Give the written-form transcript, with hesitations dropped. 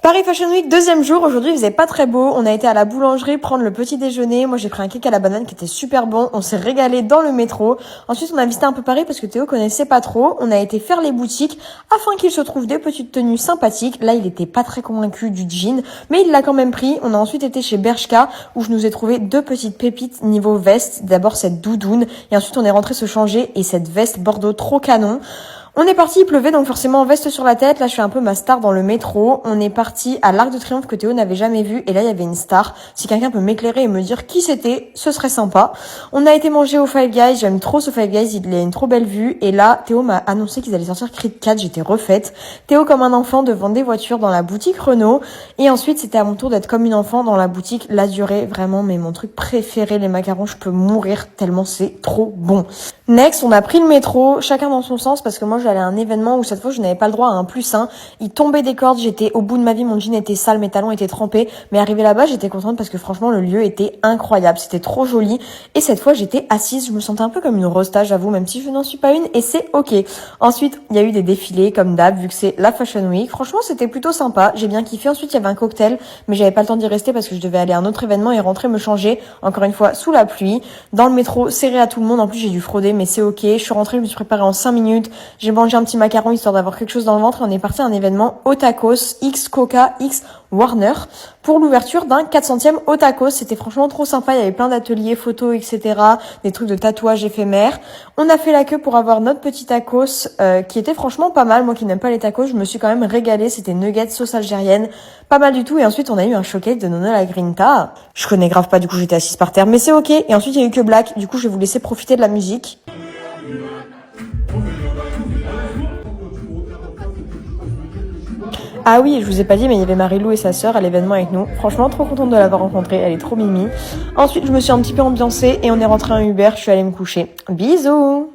Paris Fashion Week, deuxième jour. Aujourd'hui, il faisait pas très beau. On a été à la boulangerie prendre le petit déjeuner. Moi, j'ai pris un cake à la banane qui était super bon. On s'est régalé dans le métro. Ensuite, on a visité un peu Paris parce que Théo connaissait pas trop. On a été faire les boutiques afin qu'il se trouve des petites tenues sympathiques. Là, il était pas très convaincu du jean, mais il l'a quand même pris. On a ensuite été chez Bershka où je nous ai trouvé deux petites pépites niveau veste. D'abord, cette doudoune et ensuite, on est rentré se changer et cette veste bordeaux trop canon. On est parti, il pleuvait, donc forcément veste sur la tête. Là, je suis un peu ma star dans le métro. On est parti à l'Arc de Triomphe que Théo n'avait jamais vu. Et là, il y avait une star. Si quelqu'un peut m'éclairer et me dire qui c'était, ce serait sympa. On a été manger au Five Guys. J'aime trop ce Five Guys. Il a une trop belle vue. Et là, Théo m'a annoncé qu'ils allaient sortir Creed 4. J'étais refaite. Théo comme un enfant devant des voitures dans la boutique Renault. Et ensuite, c'était à mon tour d'être comme une enfant dans la boutique La Durée. Vraiment, mais mon truc préféré, les macarons, je peux mourir tellement c'est trop bon. Next, on a pris le métro, chacun dans son sens, parce que moi, j'allais à un événement où cette fois, je n'avais pas le droit à un +1. Il tombait des cordes, j'étais au bout de ma vie, mon jean était sale, mes talons étaient trempés. Mais arrivé là-bas, j'étais contente parce que franchement, le lieu était incroyable. C'était trop joli. Et cette fois, j'étais assise. Je me sentais un peu comme une rosta, j'avoue, même si je n'en suis pas une. Et c'est ok. Ensuite, il y a eu des défilés, comme d'hab, vu que c'est la Fashion Week. Franchement, c'était plutôt sympa. J'ai bien kiffé. Ensuite, il y avait un cocktail, mais j'avais pas le temps d'y rester parce que je devais aller à un autre événement et rentrer me changer. Encore une fois, sous la pluie. Dans le métro, serré à tout le monde. En plus, j'ai dû frauder, mais c'est ok. Je suis rentrée, je me suis préparée en 5 minutes. J'ai mangé un petit macaron histoire d'avoir quelque chose dans le ventre et on est parti à un événement Otakos X Coca X Warner pour l'ouverture d'un 400e Otakos. C'était franchement trop sympa. Il y avait plein d'ateliers photos, etc. Des trucs de tatouage éphémères. On a fait la queue pour avoir notre petit tacos qui était franchement pas mal. Moi qui n'aime pas les tacos, je me suis quand même régalée. C'était nuggets, sauce algérienne. Pas mal du tout. Et ensuite, on a eu un showcase de Nono la Grinta. Je connais grave pas, du coup j'étais assise par terre. Mais c'est ok. Et ensuite, il y a eu que Black. Du coup, je vais vous laisser profiter de la musique. Ah oui, je vous ai pas dit, mais il y avait Marilou et sa sœur à l'événement avec nous. Franchement, trop contente de l'avoir rencontrée. Elle est trop mimi. Ensuite, je me suis un petit peu ambiancée et on est rentré en Uber. Je suis allée me coucher. Bisous!